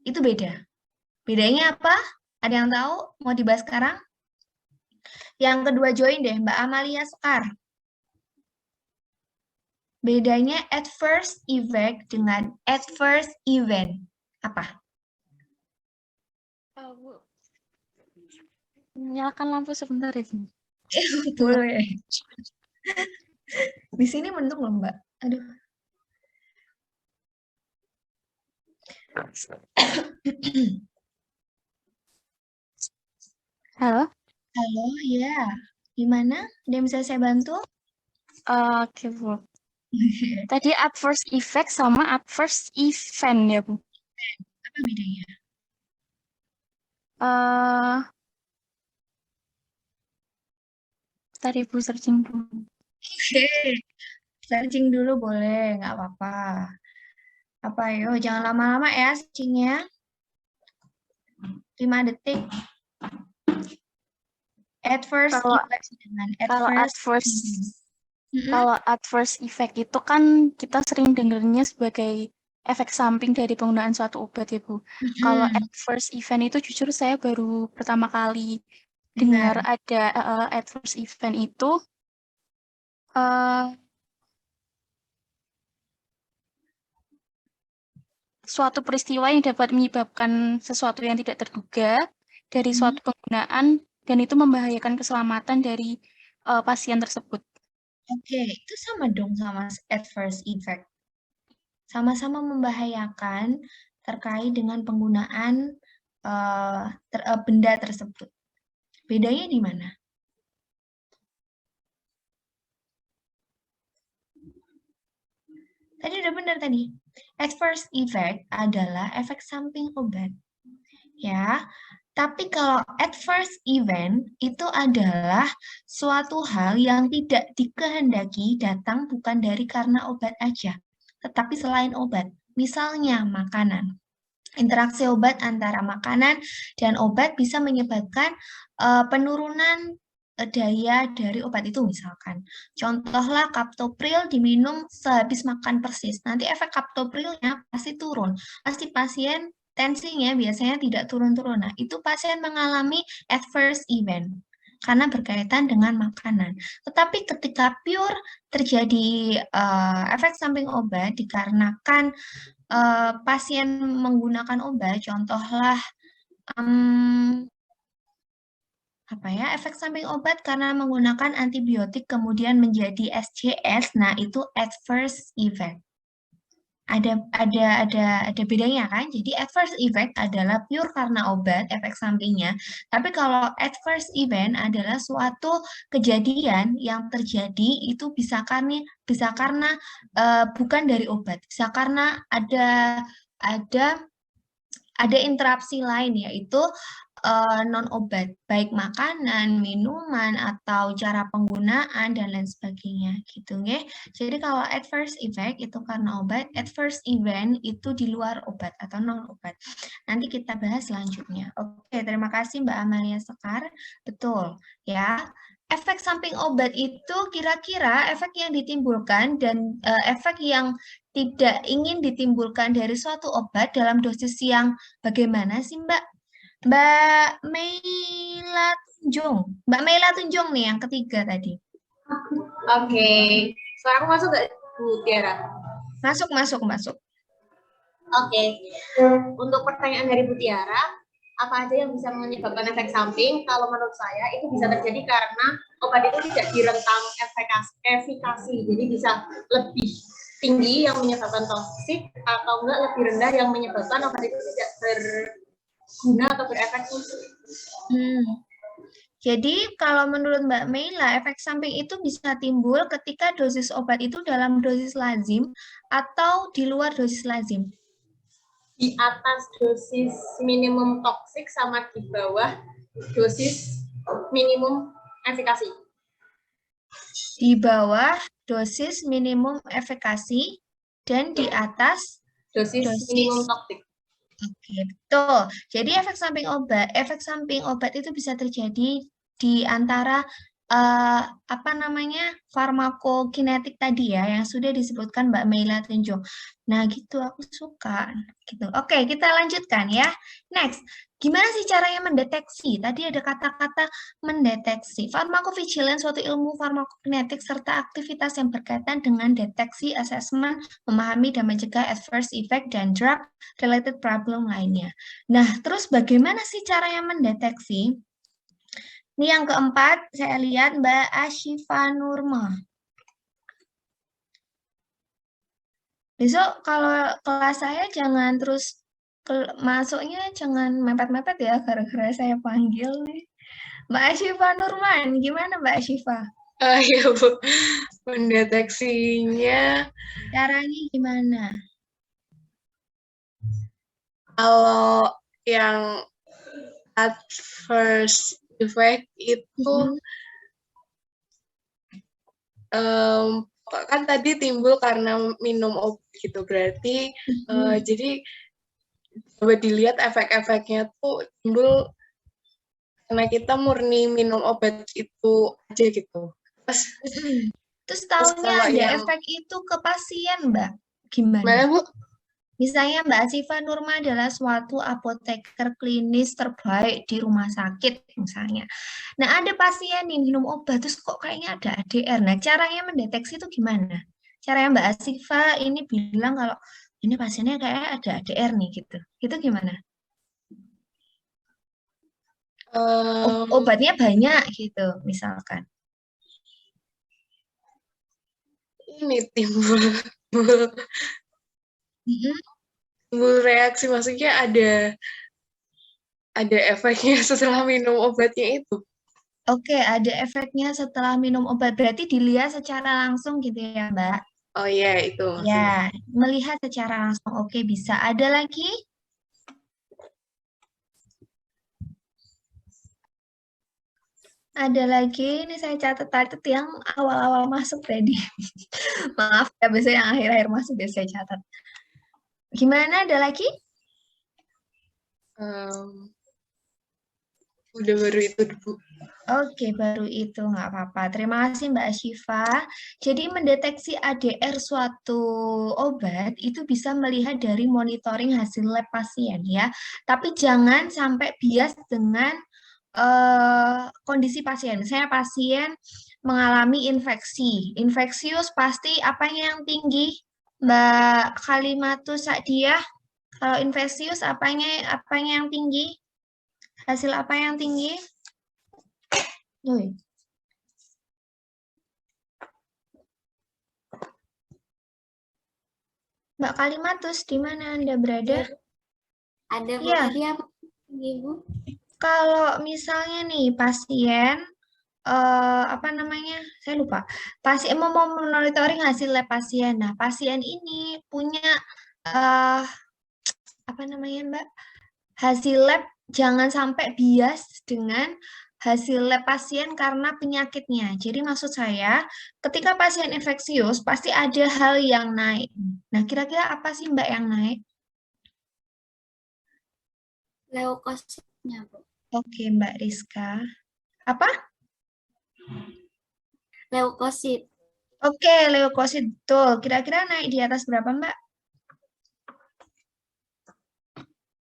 Itu beda. Bedanya apa? Ada yang tahu? Mau dibahas sekarang? Yang kedua join deh, Mbak Amalia Sekar. Bedanya adverse effect dengan adverse event. Apa? Bu, nyalakan lampu sebentar ya. Boleh. Di sini mendung loh, Mbak. Aduh. Halo? Halo, ya. Gimana? Ada yang bisa saya bantu? Oke, Bu. Tadi adverse effect sama adverse event ya, Bu. Apa bedanya? Tadi Bu searching dulu. Oke, searching dulu boleh, nggak apa-apa. Apa yo, jangan lama-lama ya searchingnya. 5 detik. Adverse Kalau effect dengan kalau adverse adverse event. kalau adverse effect itu kan kita sering dengarnya sebagai efek samping dari penggunaan suatu obat ya, Bu. Kalau adverse event itu jujur saya baru pertama kali dengar Dengar. ada adverse event itu eh, suatu peristiwa yang dapat menyebabkan sesuatu yang tidak terduga dari suatu penggunaan dan itu membahayakan keselamatan dari pasien tersebut. Oke, itu sama dong sama adverse effect. Sama-sama membahayakan terkait dengan penggunaan benda tersebut. Bedanya di mana? Tadi udah benar tadi. Adverse effect adalah efek samping obat. Ya, tapi kalau adverse event itu adalah suatu hal yang tidak dikehendaki datang bukan dari karena obat aja, tetapi selain obat. Misalnya makanan. Interaksi obat antara makanan dan obat bisa menyebabkan penurunan daya dari obat itu misalkan. Contohlah kaptopril diminum sehabis makan persis. Nanti efek kaptoprilnya pasti turun. Pasti pasien tensinya biasanya tidak turun-turun. Nah, itu pasien mengalami adverse event karena berkaitan dengan makanan. Tetapi ketika pure terjadi efek samping obat dikarenakan pasien menggunakan obat, contohlah apa ya, efek samping obat karena menggunakan antibiotik kemudian menjadi SCS, nah itu adverse effect. Ada bedanya kan? Jadi adverse effect adalah pure karena obat efek sampingnya, tapi kalau adverse event adalah suatu kejadian yang terjadi itu bisa karena bukan dari obat, bisa karena ada ada interaksi lain yaitu non-obat, baik makanan, minuman, atau cara penggunaan, dan lain sebagainya gitu ya. Jadi kalau adverse effect itu karena obat, adverse event itu di luar obat atau non-obat. Nanti kita bahas selanjutnya. Oke, terima kasih Mbak Amalia Sekar. Betul ya. Efek samping obat itu kira-kira efek yang ditimbulkan dan efek yang tidak ingin ditimbulkan dari suatu obat dalam dosis yang bagaimana sih Mbak? Mbak Meila Tunjung. Mbak Meila Tunjung nih yang ketiga tadi. Oke. Suara aku masuk nggak, Bu Tiara? Masuk, masuk, masuk. Oke. Untuk pertanyaan dari Bu Tiara, apa aja yang bisa menyebabkan efek samping? Kalau menurut saya itu bisa terjadi karena obat itu tidak direntang efikasi. Jadi bisa lebih tinggi yang menyebabkan toksik atau enggak lebih rendah yang menyebabkan obat itu tidak berguna atau berefek. Jadi kalau menurut Mbak Meila, efek samping itu bisa timbul ketika dosis obat itu dalam dosis lazim atau di luar dosis lazim. Di atas dosis minimum toksik sama di bawah dosis minimum efikasi. Di bawah dosis minimum efikasi dan di atas dosis minimum toksik. Oke, betul. Jadi efek samping obat itu bisa terjadi di antara apa namanya farmakokinetik tadi ya yang sudah disebutkan Mbak Meila Tunjung. Nah gitu aku suka gitu. Oke kita lanjutkan ya. Next, gimana sih caranya mendeteksi? Tadi ada kata-kata mendeteksi. Farmakovigilance suatu ilmu farmakokinetik serta aktivitas yang berkaitan dengan deteksi, asesmen, memahami dan mencegah adverse effect dan drug related problem lainnya. Nah, terus bagaimana sih caranya mendeteksi? Ini yang keempat, saya lihat Mbak Ashifa Nurma. Besok kalau kelas saya jangan terus masuknya jangan mepet-mepet ya, gara-gara saya panggil nih. Mbak Ashifa Nurman, gimana Mbak Ashifa? Iya Bu, mendeteksinya Caranya gimana? kalau yang adverse effect itu kan tadi timbul karena minum obat gitu, berarti jadi coba dilihat efek-efeknya tuh timbul karena kita murni minum obat itu aja gitu. Terus tahunya ada efek itu ke pasien, Mbak. Gimana? Mana, Bu? Misalnya Mbak Asifa Nurma adalah suatu apoteker klinis terbaik di rumah sakit misalnya. Nah ada pasien yang minum obat terus kok kayaknya ada ADR. Nah caranya mendeteksi itu gimana? Caranya Mbak Asifa ini bilang kalau ini pasiennya kayak ada ADR nih gitu. Itu gimana? Obatnya banyak gitu misalkan. Ini timbul reaksi, maksudnya ada efeknya setelah minum obatnya itu. Oke, ada efeknya setelah minum obat. Berarti dilihat secara langsung gitu ya, Mbak? Oh iya, itu Ya, maksudnya. melihat secara langsung. Oke, bisa. Ada lagi? Ada lagi, ini saya catat-catat yang awal-awal masuk tadi. Maaf ya, biasanya yang akhir-akhir masuk biasa saya catat. Gimana, ada lagi? Udah baru itu, Bu. Oke, baru itu nggak apa-apa. Terima kasih Mbak Syifa. Jadi mendeteksi ADR suatu obat itu bisa melihat dari monitoring hasil lab pasien ya. Tapi jangan sampai bias dengan kondisi pasien. Misalnya pasien mengalami infeksi. Infeksius pasti apanya yang tinggi? Mbak Kalimatus Sa'diah, kalau infeksius apanya yang tinggi? Hasil apa yang tinggi? Mbak Kalimatus, di mana Anda berada? Ada Bu, Ya. tadi apa Ibu? Kalau misalnya nih pasien apa namanya? Saya lupa. Pasien mau monitoring hasil lab pasien. Nah, pasien ini punya apa namanya, Mbak? Hasil lab jangan sampai bias dengan hasil lab pasien karena penyakitnya. Jadi maksud saya, ketika pasien infeksius pasti ada hal yang naik. Nah, kira-kira apa sih Mbak yang naik? Leukositnya, Bu. Oke, Mbak Rizka. Apa? Leukosit. Oke, leukosit betul. Kira-kira naik di atas berapa, Mbak?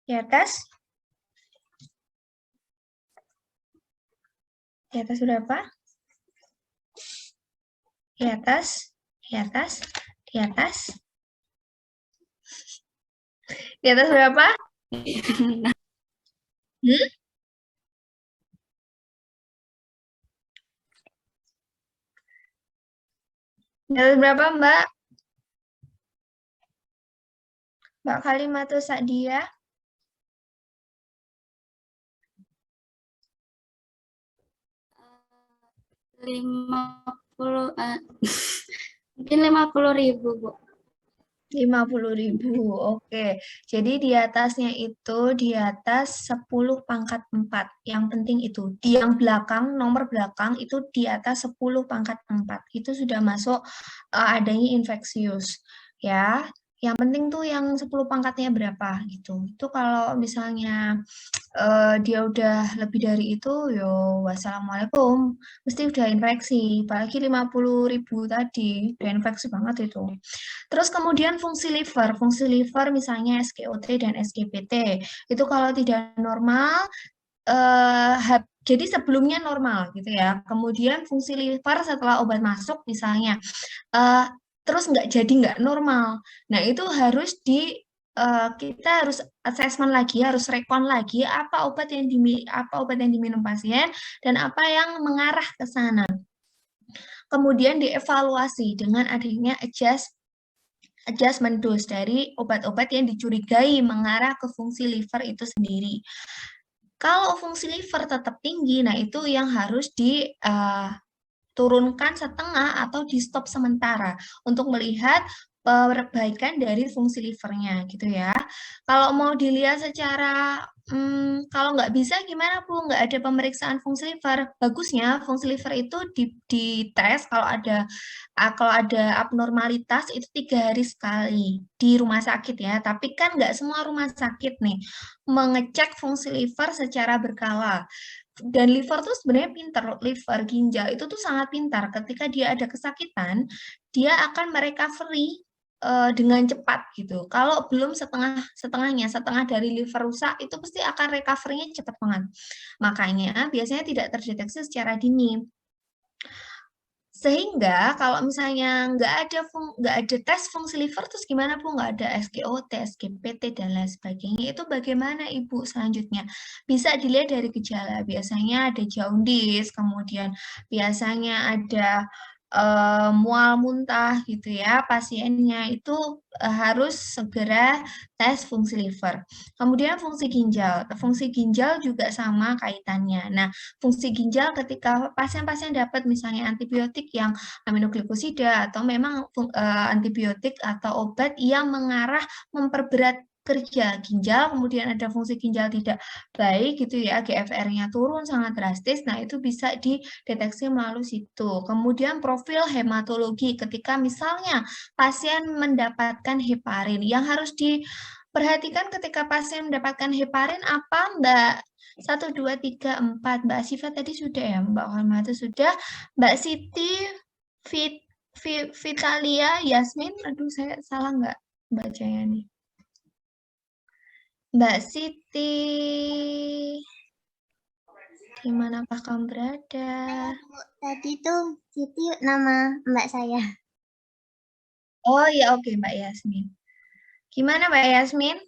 Di atas? Di atas berapa? Di atas? Di atas? Di atas? Di atas berapa? Di atas berapa, Mbak? Mbak Kalimatus Sa'diah? 50, mungkin 50.000, Bu. 50.000, oke. Jadi di atasnya itu di atas 10 pangkat 4. Yang penting itu. Di yang belakang, nomor belakang itu di atas 10 pangkat 4. Itu sudah masuk adanya infeksius. Ya, yang penting tuh yang 10 pangkatnya berapa gitu. Itu kalau misalnya dia udah lebih dari itu, yo wassalamualaikum, mesti udah infeksi, apalagi 50.000 tadi, udah infeksi banget itu. Terus kemudian fungsi liver misalnya SGOT dan SGPT, itu kalau tidak normal, jadi sebelumnya normal gitu ya, kemudian fungsi liver setelah obat masuk misalnya, terus nggak normal. Nah, itu harus kita harus assessment lagi, harus rekon lagi apa obat yang diminum pasien dan apa yang mengarah ke sana. Kemudian dievaluasi dengan adanya adjustment dose dari obat-obat yang dicurigai mengarah ke fungsi liver itu sendiri. Kalau fungsi liver tetap tinggi, nah itu yang harus turunkan setengah atau di stop sementara untuk melihat perbaikan dari fungsi livernya gitu ya. Kalau mau dilihat secara kalau nggak bisa gimana Bu? Nggak ada pemeriksaan fungsi liver. Bagusnya fungsi liver itu dites kalau ada abnormalitas itu 3 hari sekali di rumah sakit ya. Tapi kan nggak semua rumah sakit nih mengecek fungsi liver secara berkala. Dan liver tuh sebenarnya pintar, liver, ginjal itu tuh sangat pintar. Ketika dia ada kesakitan, dia akan merecovery dengan cepat gitu. Kalau belum setengah dari liver rusak itu pasti akan recovery-nya cepat banget. Makanya biasanya tidak terdeteksi secara dini. Sehingga kalau misalnya nggak ada tes fungsi liver, terus gimana Bu? Nggak ada SGOT, SGPT, dan lain sebagainya. Itu bagaimana Ibu selanjutnya? Bisa dilihat dari gejala. Biasanya ada jaundice, kemudian biasanya ada mual muntah gitu ya. Pasiennya itu harus segera tes fungsi liver. Kemudian fungsi ginjal. Fungsi ginjal juga sama kaitannya. Nah, fungsi ginjal ketika pasien-pasien dapat misalnya antibiotik yang aminoglikosida atau memang antibiotik atau obat yang mengarah memperberat kerja ginjal, kemudian ada fungsi ginjal tidak baik gitu ya, GFR-nya turun sangat drastis, nah itu bisa dideteksi melalui situ. Kemudian profil hematologi, ketika misalnya pasien mendapatkan heparin, yang harus diperhatikan ketika pasien mendapatkan heparin apa Mbak? 1, 2, 3, 4. Mbak Siva tadi sudah ya, Mbak Hormati sudah. Mbak Siti, Vitalia, Yasmin, aduh saya salah nggak bacanya nih. Mbak Siti, di manakah kamu berada? Tadi tuh Siti nama mbak saya. Oh ya oke Mbak Yasmin. Gimana Mbak Yasmin?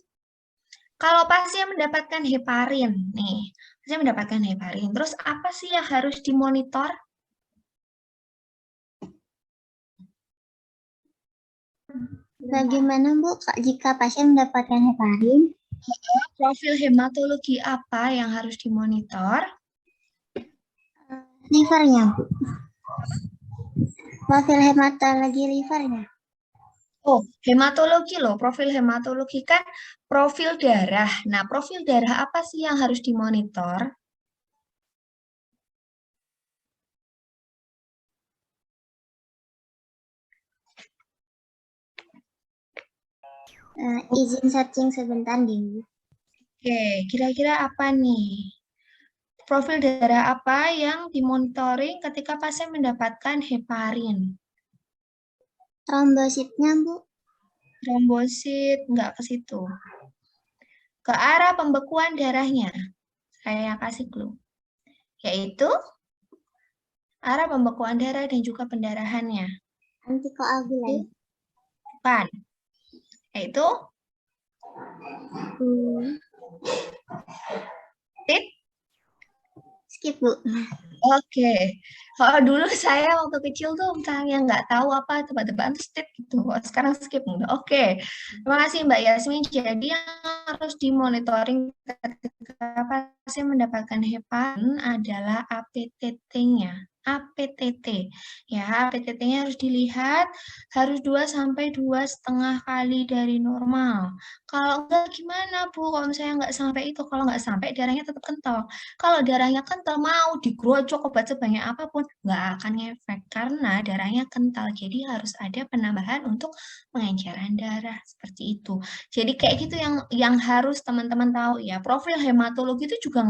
Kalau pasien mendapatkan heparin, terus apa sih yang harus dimonitor? Bagaimana Bu jika pasien mendapatkan heparin? Profil hematologi apa yang harus dimonitor? Livernya Bu. Profil hematologi livernya. Oh, hematologi loh, profil hematologi kan profil darah. Nah, profil darah apa sih yang harus dimonitor? Izin searching sebentar dulu. Oke, kira-kira apa nih? Profil darah apa yang dimonitoring ketika pasien mendapatkan heparin? Trombositnya Bu. Trombosit, nggak ke situ. Ke arah pembekuan darahnya. Saya kasih clue. Yaitu arah pembekuan darah dan juga pendarahannya. Antikoagulan. Bukan. Yaitu tip. Skip Bu. Oke. Kalau dulu saya waktu kecil tuh misalnya nggak tahu apa tebak-tebakan tuh skip gitu. Sekarang skip. Oke. Terima kasih Mbak Yasmin. Jadi yang harus dimonitoring ketika pasien mendapatkan heparin adalah APTT-nya. APTT. Ya, APTT-nya harus dilihat, harus 2 sampai 2,5 kali dari normal. Kalau enggak gimana, Bu? Kalau misalnya nggak sampai itu, kalau nggak sampai darahnya tetap kental. Kalau darahnya kental, mau digerocok obat sebanyak apapun, nggak akan ngefek karena darahnya kental. Jadi harus ada penambahan untuk pengenceran darah seperti itu. Jadi kayak gitu yang harus teman-teman tahu ya. Profil hematologi itu juga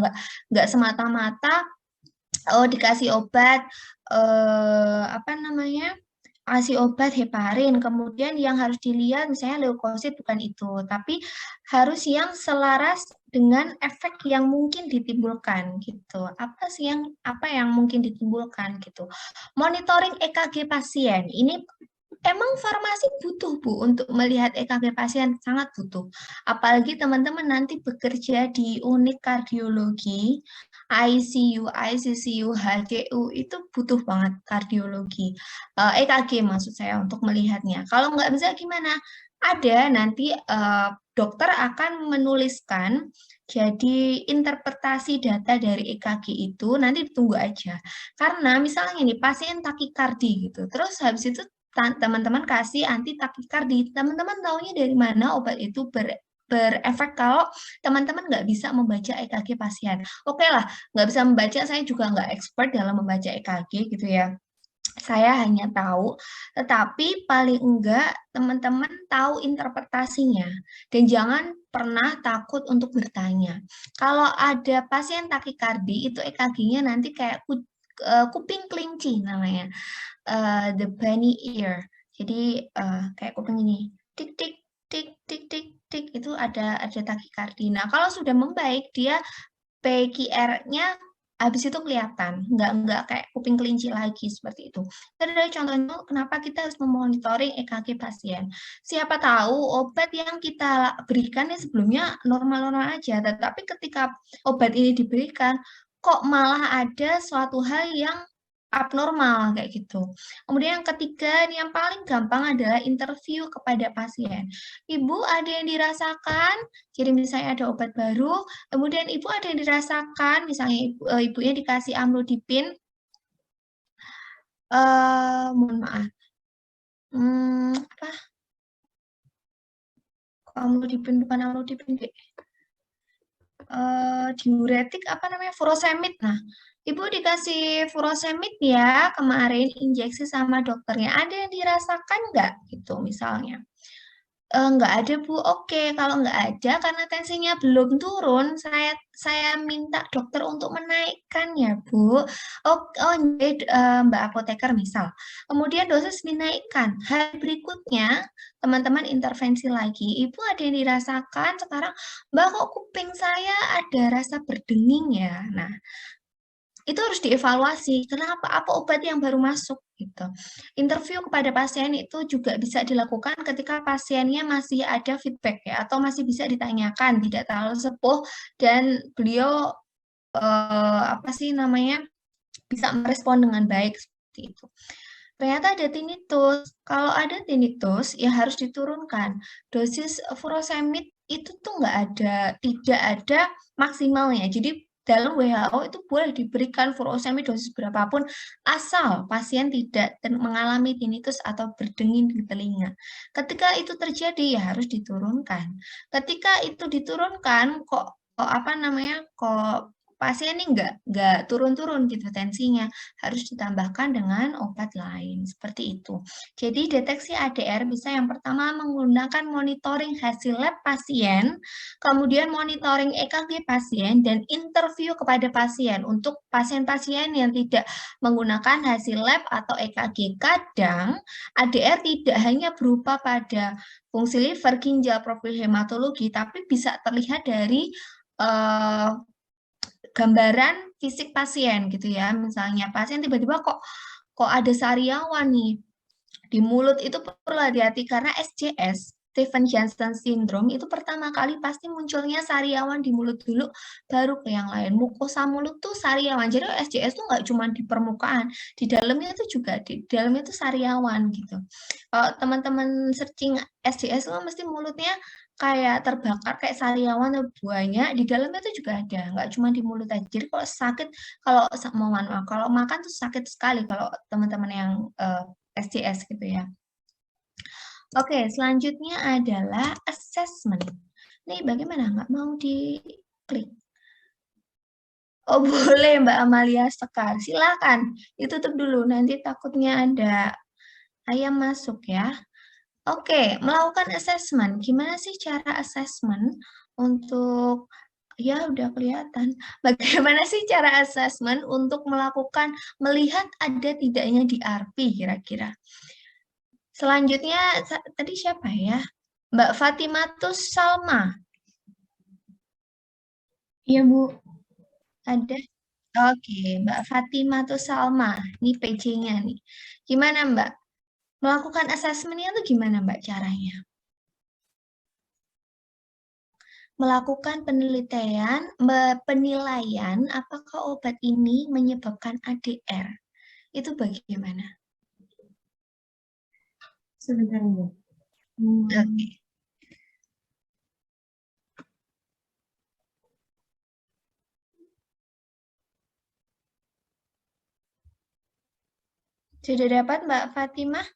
nggak semata-mata dikasih obat apa namanya? Kasih obat heparin, kemudian yang harus dilihat misalnya leukosit bukan itu, tapi harus yang selaras dengan efek yang mungkin ditimbulkan gitu. Apa yang mungkin ditimbulkan gitu. Monitoring EKG pasien. Ini emang farmasi butuh, Bu, untuk melihat EKG pasien, sangat butuh. Apalagi teman-teman nanti bekerja di unit kardiologi, ICU, ICCU, HDU, itu butuh banget kardiologi. EKG maksud saya untuk melihatnya. Kalau nggak bisa gimana? Ada nanti dokter akan menuliskan, jadi interpretasi data dari EKG itu nanti ditunggu aja. Karena misalnya nih pasien takikardi gitu, terus habis itu teman-teman kasih anti takikardi, teman-teman taunya dari mana obat itu berefek kalau teman-teman nggak bisa membaca EKG pasien. Oke lah, nggak bisa membaca, saya juga nggak expert dalam membaca EKG gitu ya. Saya hanya tahu, tetapi paling enggak teman-teman tahu interpretasinya. Dan jangan pernah takut untuk bertanya. Kalau ada pasien takikardi, itu EKG-nya nanti kayak kuping kelinci namanya. The bunny ear. Jadi kayak kuping ini, tik tik tik tik tik tik, itu ada takikardi. Nah, kalau sudah membaik dia PQR-nya habis itu kelihatan, nggak kayak kuping kelinci lagi seperti itu. Itu adalah contohnya kenapa kita harus memonitoring EKG pasien. Siapa tahu obat yang kita berikan sebelumnya normal-normal aja, tetapi ketika obat ini diberikan, kok malah ada suatu hal yang abnormal kayak gitu. Kemudian yang ketiga, yang paling gampang adalah interview kepada pasien. Ibu ada yang dirasakan? Jadi misalnya ada obat baru, kemudian ibu ada yang dirasakan, misalnya ibunya dikasih amlodipin, mohon maaf, apa? Amlodipin bukan amlodipin, diuretik apa namanya, furosemid. Nah, ibu dikasih furosemid ya kemarin injeksi sama dokternya. Ada yang dirasakan nggak gitu misalnya? Nggak ada, Bu. Oke, kalau nggak ada karena tensinya belum turun, saya minta dokter untuk menaikkannya, Bu. Mbak apoteker misal. Kemudian dosis dinaikkan. Hari berikutnya, teman-teman intervensi lagi. Ibu ada yang dirasakan sekarang, Mbak kok kuping saya ada rasa berdenging ya. Nah, itu harus dievaluasi. Kenapa? Apa obat yang baru masuk gitu. Interview kepada pasien itu juga bisa dilakukan ketika pasiennya masih ada feedback ya, atau masih bisa ditanyakan, tidak terlalu sepuh dan beliau apa sih namanya, bisa merespon dengan baik seperti itu. Ternyata ada tinnitus. Kalau ada tinnitus, ya harus diturunkan. Dosis furosemid itu tuh tidak ada maksimalnya. Jadi dalam WHO itu boleh diberikan furosemid dosis berapapun, asal pasien tidak mengalami tinnitus atau berdenging di telinga. Ketika itu terjadi, ya harus diturunkan. Ketika itu diturunkan, kok pasien ini nggak turun-turun gitu tensinya, harus ditambahkan dengan obat lain, seperti itu. Jadi deteksi ADR bisa yang pertama menggunakan monitoring hasil lab pasien, kemudian monitoring EKG pasien, dan interview kepada pasien. Untuk pasien-pasien yang tidak menggunakan hasil lab atau EKG, kadang ADR tidak hanya berupa pada fungsi liver, ginjal, profil hematologi, tapi bisa terlihat dari gambaran fisik pasien gitu ya. Misalnya pasien tiba-tiba kok ada sariawan nih di mulut, itu perlu hati-hati karena SJS, Stevens-Johnson syndrome, itu pertama kali pasti munculnya sariawan di mulut dulu, baru ke yang lain. Mukosa mulut tuh sariawan. Jadi SJS tuh nggak cuma di permukaan, di dalamnya tuh juga di dalamnya tuh sariawan gitu. Kalau teman-teman searching SJS tuh mesti mulutnya kayak terbakar kayak sariawan atau banyak di dalamnya itu juga ada, nggak cuma di mulut aja. Jadi kalau sakit, kalau mohon maaf, kalau makan tuh sakit sekali kalau teman-teman yang SJS gitu ya. Oke, selanjutnya adalah assessment. Nih bagaimana? Nggak mau diklik? Oh boleh Mbak Amalia Sekar, silakan ditutup dulu, nanti takutnya ada ayam masuk ya. Oke, melakukan assessment. Gimana sih cara assessment untuk, ya udah kelihatan. Bagaimana sih cara assessment untuk melihat ada tidaknya DRP kira-kira? Selanjutnya, tadi siapa ya? Mbak Fatimatus Salma. Iya, Bu. Ada? Oke, Mbak Fatimatus Salma. Ini PJ-nya nih. Gimana Mbak? Melakukan assessment-nya itu gimana Mbak caranya? Melakukan penilaian apakah obat ini menyebabkan ADR. Itu bagaimana? Sebentar, Bu. Oke. Sudah dapat Mbak Fatimah?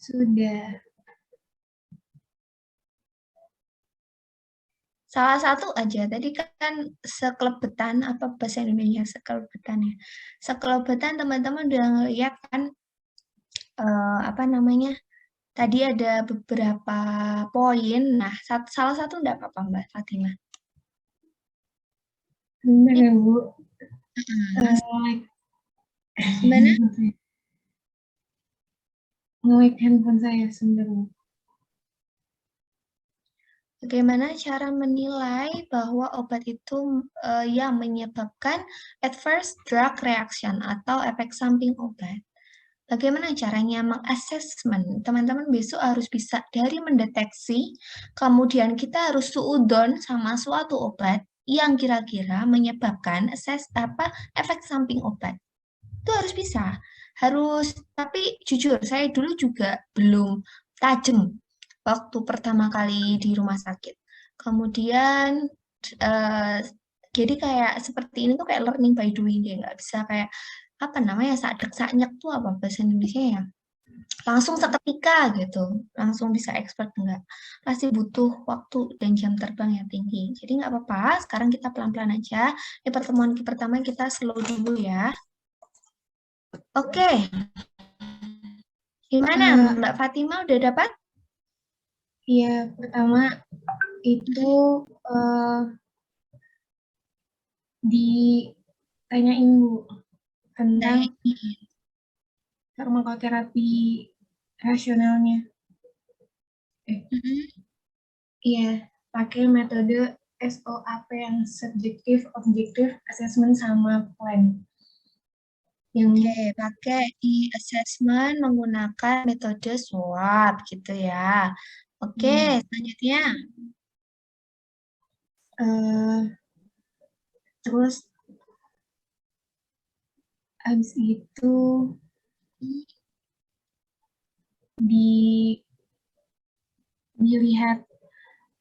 Sudah. Salah satu aja, tadi kan sekelebetan, apa bahasa Indonesia sekelebetan ya. Sekelebetan teman-teman udah ngeliat kan, apa namanya, tadi ada beberapa poin, nah salah satu enggak apa-apa Mbak Fatimah. Benar ya, Bu. Gimana? Nge-like handphone saya sebentar, Bu. Bagaimana cara menilai bahwa obat itu yang menyebabkan adverse drug reaction atau efek samping obat? Bagaimana caranya mengassessment? Teman-teman besok harus bisa dari mendeteksi, kemudian kita harus suudon sama suatu obat yang kira-kira menyebabkan efek samping obat. Itu harus bisa. Harus, tapi jujur saya dulu juga belum tajam waktu pertama kali di rumah sakit. Kemudian jadi kayak seperti ini tuh kayak learning by doing deh, nggak bisa kayak apa namanya sakdek tuh apa bahasa Indonesia ya, langsung seketika gitu, langsung bisa expert enggak, pasti butuh waktu dan jam terbang yang tinggi. Jadi nggak apa-apa, sekarang kita pelan-pelan aja. Di pertemuan pertama kita slow dulu ya. Oke, gimana Mbak Fatima udah dapat? Iya, pertama itu ditanyain Bu tentang farmakoterapi rasionalnya. Iya, pakai metode SOAP yang subjektif, objektif, assessment sama plan. Oke, pakai di assessment menggunakan metode SWOT gitu ya. Oke, selanjutnya. Terus habis itu dilihat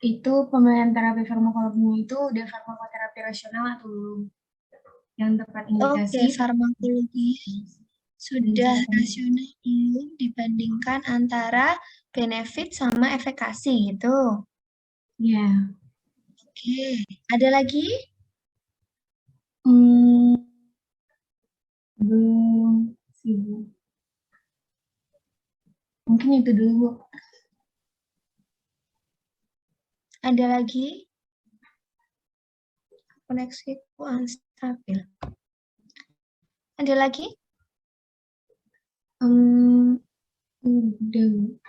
itu pemilihan terapi farmakologinya itu udah farmakoterapi rasional atau belum, yang tepat indikasi. Oke, farmakologi sudah rasional belum dibandingkan antara benefit sama efikasi gitu. Ya. Oke, ada lagi? Belum sih, Bu. Mungkin itu dulu, Bu. Ada lagi? Koneksiku unstabil. Ada lagi? Udah, Bu.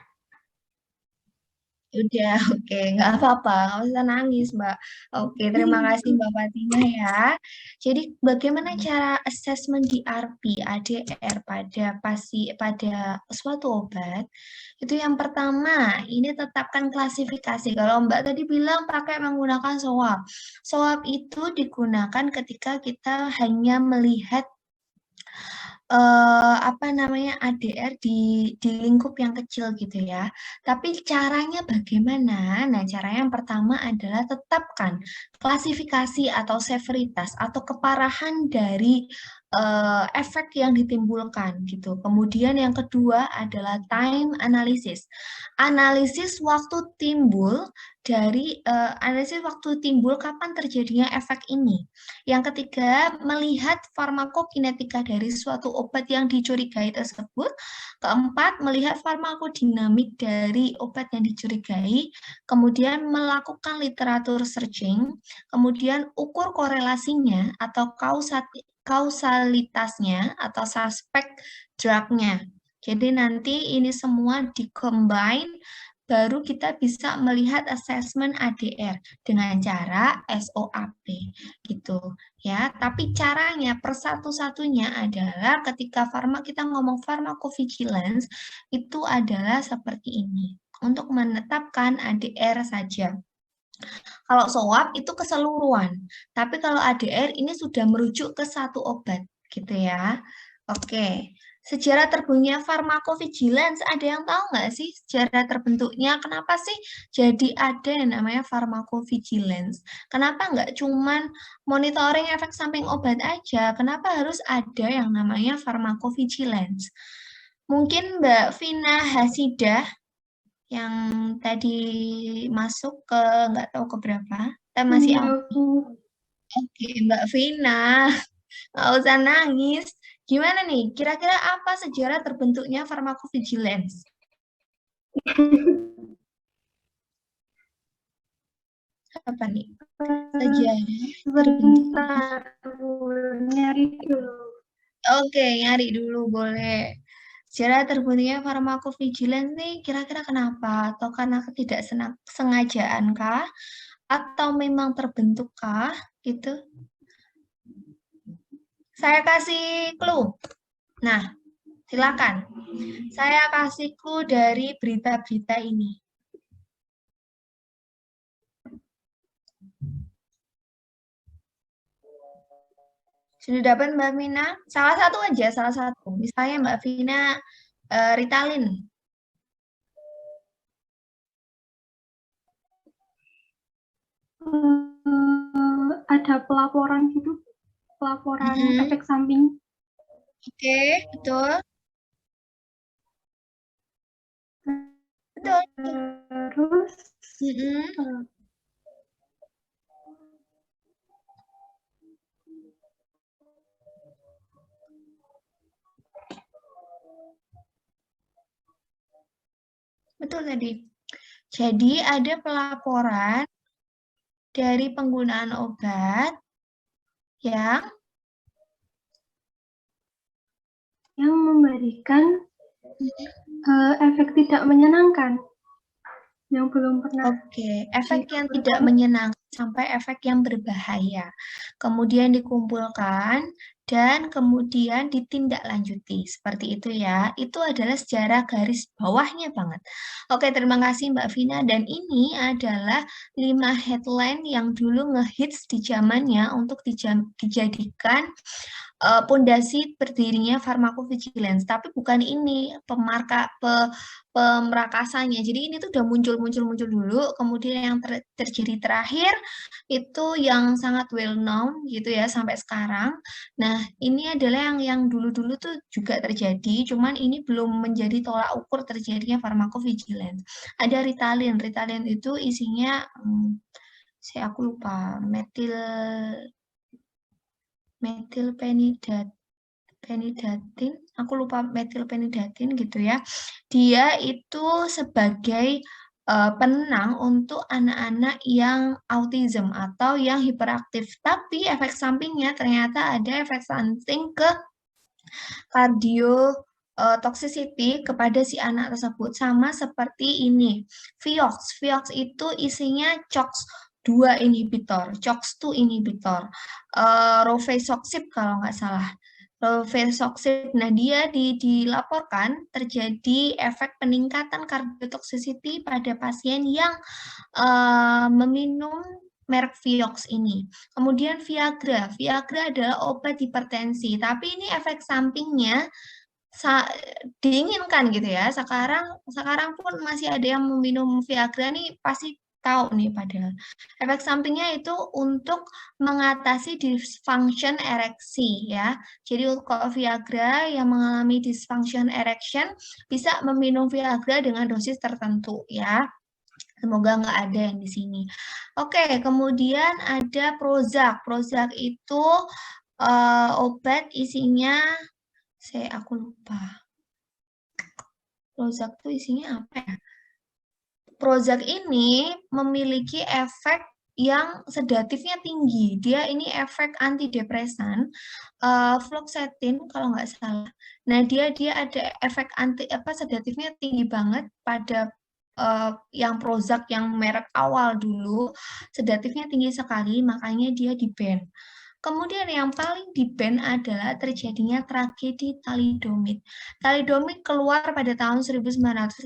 Udah, oke, nggak apa-apa, nggak usah nangis, Mbak. Oke, terima kasih Mbak Fatimah ya. Jadi, bagaimana cara assessment DRP, ADR pada suatu obat? Itu yang pertama, ini tetapkan klasifikasi. Kalau Mbak tadi bilang pakai menggunakan SOAP. SOAP itu digunakan ketika kita hanya melihat ADR di lingkup yang kecil gitu ya. Tapi caranya bagaimana? Nah, caranya yang pertama adalah tetapkan klasifikasi atau severitas atau keparahan dari efek yang ditimbulkan gitu. Kemudian yang kedua adalah time analysis. Analisis waktu timbul analisis waktu timbul kapan terjadinya efek ini. Yang ketiga, melihat farmakokinetika dari suatu obat yang dicurigai tersebut. Keempat, melihat farmakodinamik dari obat yang dicurigai. Kemudian melakukan literatur searching. Kemudian ukur korelasinya atau kausalitasnya atau suspek drug-nya. Jadi nanti ini semua di-combine, baru kita bisa melihat assessment ADR dengan cara SOAP gitu ya. Tapi caranya persatu-satunya adalah ketika kita ngomong pharmacovigilance itu adalah seperti ini untuk menetapkan ADR saja. Kalau SOAP itu keseluruhan, tapi kalau ADR ini sudah merujuk ke satu obat gitu ya. Oke. Sejarah terbentuknya pharmacovigilance, ada yang tahu nggak sih sejarah terbentuknya? Kenapa sih jadi ada yang namanya pharmacovigilance? Kenapa nggak cuman monitoring efek samping obat aja? Kenapa harus ada yang namanya pharmacovigilance? Mungkin Mbak Vina Hasidah yang tadi masuk ke nggak tahu ke berapa? Kita masih Oke, Mbak Vina, nggak usah nangis. Gimana nih? Kira-kira apa sejarah terbentuknya pharmacovigilance? Apa nih? Sejarah terbentuknya. Nyari dulu. Oke, nyari dulu boleh. Sejarah terbentuknya pharmacovigilance nih kira-kira kenapa? Atau karena ketidaksengajaan kah? Atau memang terbentukkah? Gitu. Saya kasih clue. Nah, silakan. Saya kasih clue dari berita-berita ini. Sudah dapat Mbak Vina? Salah satu aja, salah satu. Misalnya Mbak Vina Ritalin. Ada pelaporan gitu, pelaporan efek samping. Oke, betul. Betul. Terus betul tadi. Jadi ada pelaporan dari penggunaan obat yang memberikan efek tidak menyenangkan yang belum pernah. Oke, efek yang tidak menyenangkan sampai efek yang berbahaya. Kemudian dikumpulkan dan kemudian ditindaklanjuti. Seperti itu ya. Itu adalah sejarah garis bawahnya banget. Oke, terima kasih Mbak Vina. Dan ini adalah 5 headline yang dulu ngehits di zamannya untuk dijadikan pondasi berdirinya pharmacovigilance, tapi bukan ini pemrakasannya. Jadi ini tuh udah muncul dulu, kemudian yang terjadi terakhir itu yang sangat well known gitu ya sampai sekarang. Nah, ini adalah yang dulu-dulu tuh juga terjadi, cuman ini belum menjadi tolak ukur terjadinya pharmacovigilance. Ada Ritalin. Ritalin itu isinya aku lupa, metilpenidatin, aku lupa metilpenidatin gitu ya. Dia itu sebagai penenang untuk anak-anak yang autism atau yang hiperaktif. Tapi efek sampingnya ternyata ada efek samping ke kardio toxicity kepada si anak tersebut, sama seperti ini. Vioxx. Vioxx itu isinya COX-2 inhibitor, COX-2 inhibitor, rofecoxib kalau nggak salah. Rofecoxib, nah dia dilaporkan terjadi efek peningkatan cardiotoxicity pada pasien yang merek Vioxx ini. Kemudian Viagra. Viagra adalah obat hipertensi, tapi ini efek sampingnya diinginkan gitu ya. Sekarang pun masih ada yang meminum Viagra nih, pasti tahu nih padahal. Efek sampingnya itu untuk mengatasi dysfunction ereksi ya. Jadi kalau Viagra yang mengalami dysfunction erection bisa meminum Viagra dengan dosis tertentu ya. Semoga nggak ada yang di sini. Oke, kemudian ada Prozac. Prozac itu obat isinya, aku lupa. Prozac itu isinya apa ya? Prozac ini memiliki efek yang sedatifnya tinggi. Dia ini efek antidepresan, fluoxetine kalau nggak salah. Nah, dia ada efek sedatifnya tinggi banget pada yang Prozac yang merek awal dulu, sedatifnya tinggi sekali, makanya dia di-ban. Kemudian yang paling di-ban adalah terjadinya tragedi thalidomid. Thalidomid keluar pada tahun 1950,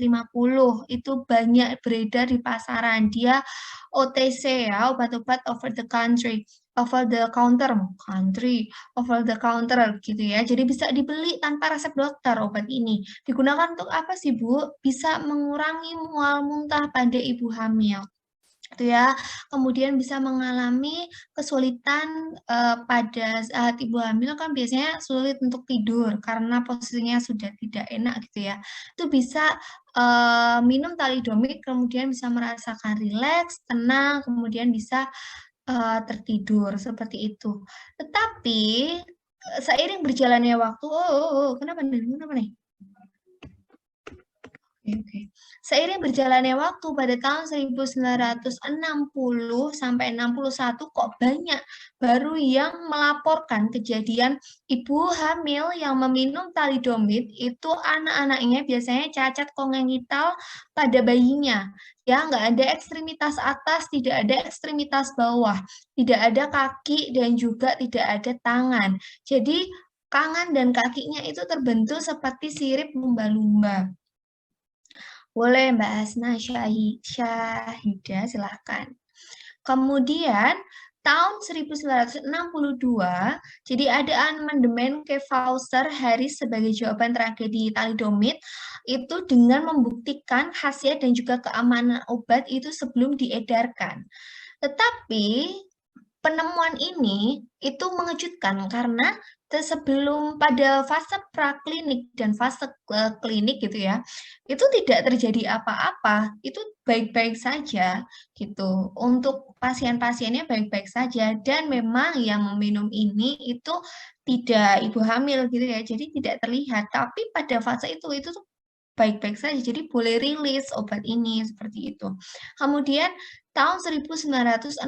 itu banyak beredar di pasaran. Dia OTC ya, obat-obat over the counter gitu ya. Jadi bisa dibeli tanpa resep dokter obat ini. Digunakan untuk apa sih, Bu? Bisa mengurangi mual muntah pada ibu hamil. Itu ya. Kemudian bisa mengalami kesulitan pada saat ibu hamil kan biasanya sulit untuk tidur karena posisinya sudah tidak enak gitu ya. Itu bisa minum thalidomid kemudian bisa merasakan rileks, tenang, kemudian bisa tertidur seperti itu. Tetapi seiring berjalannya waktu, kenapa nih? Oke. Seiring berjalannya waktu pada tahun 1960 sampai 61 kok banyak baru yang melaporkan kejadian ibu hamil yang meminum thalidomid itu anak-anaknya biasanya cacat kongenital pada bayinya. Ya, nggak ada ekstremitas atas, tidak ada ekstremitas bawah, tidak ada kaki dan juga tidak ada tangan. Jadi tangan dan kakinya itu terbentuk seperti sirip lumba-lumba. Boleh Mbak Hasna Syahida, silahkan. Kemudian tahun 1962, jadi ada amandemen Kefauver-Harris sebagai jawaban tragedi thalidomid itu dengan membuktikan khasiat dan juga keamanan obat itu sebelum diedarkan. Tetapi penemuan ini itu mengejutkan karena sebelum pada fase praklinik dan fase klinik gitu ya, itu tidak terjadi apa-apa, itu baik-baik saja gitu. Untuk pasien-pasiennya baik-baik saja dan memang yang meminum ini itu tidak ibu hamil gitu ya, jadi tidak terlihat. Tapi pada fase itu tuh baik-baik saja, jadi boleh rilis obat ini seperti itu. Kemudian tahun 1964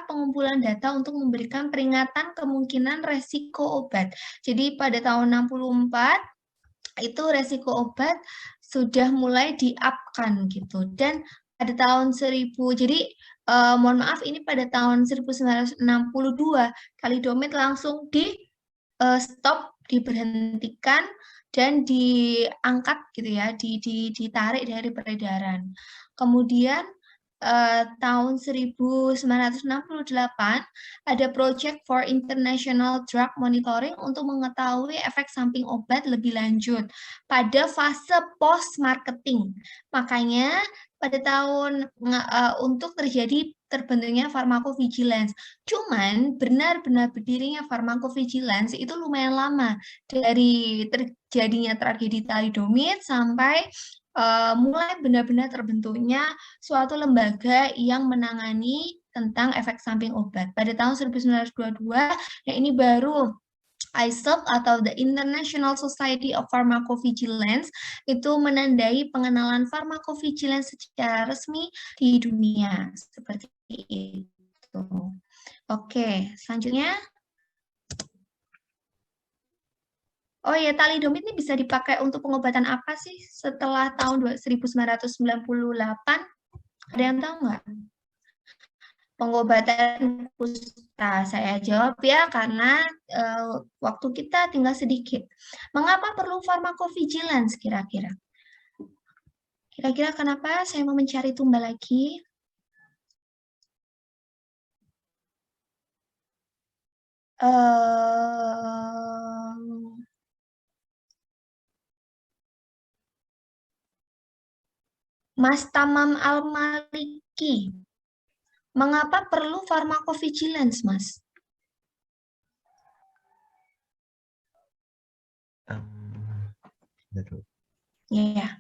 pengumpulan data untuk memberikan peringatan kemungkinan resiko obat. Jadi pada tahun 64 itu resiko obat sudah mulai di-up-kan gitu. Dan pada tahun 1000, jadi mohon maaf ini pada tahun 1962 thalidomid langsung di stop, diberhentikan dan diangkat gitu ya, ditarik dari peredaran. Kemudian tahun 1968 ada Project for International Drug Monitoring untuk mengetahui efek samping obat lebih lanjut pada fase post-marketing. Makanya pada tahun untuk terbentuknya pharmacovigilance. Cuman benar-benar berdirinya pharmacovigilance itu lumayan lama dari terjadinya tragedi thalidomid sampai mulai benar-benar terbentuknya suatu lembaga yang menangani tentang efek samping obat. Pada tahun 1922, ya ini baru ISOP atau The International Society of Pharmacovigilance itu menandai pengenalan pharmacovigilance secara resmi di dunia. Seperti itu. Oke, selanjutnya. Oh ya, thalidomid ini bisa dipakai untuk pengobatan apa sih setelah tahun 1998? Ada yang tahu nggak? Pengobatan kusta. Saya jawab ya, karena waktu kita tinggal sedikit. Mengapa perlu pharmacovigilance kira-kira? Kira-kira kenapa saya mau mencari tumbal lagi? Mas Tamam Al-Maliki, mengapa perlu pharmacovigilance, Mas? Betul. Ya.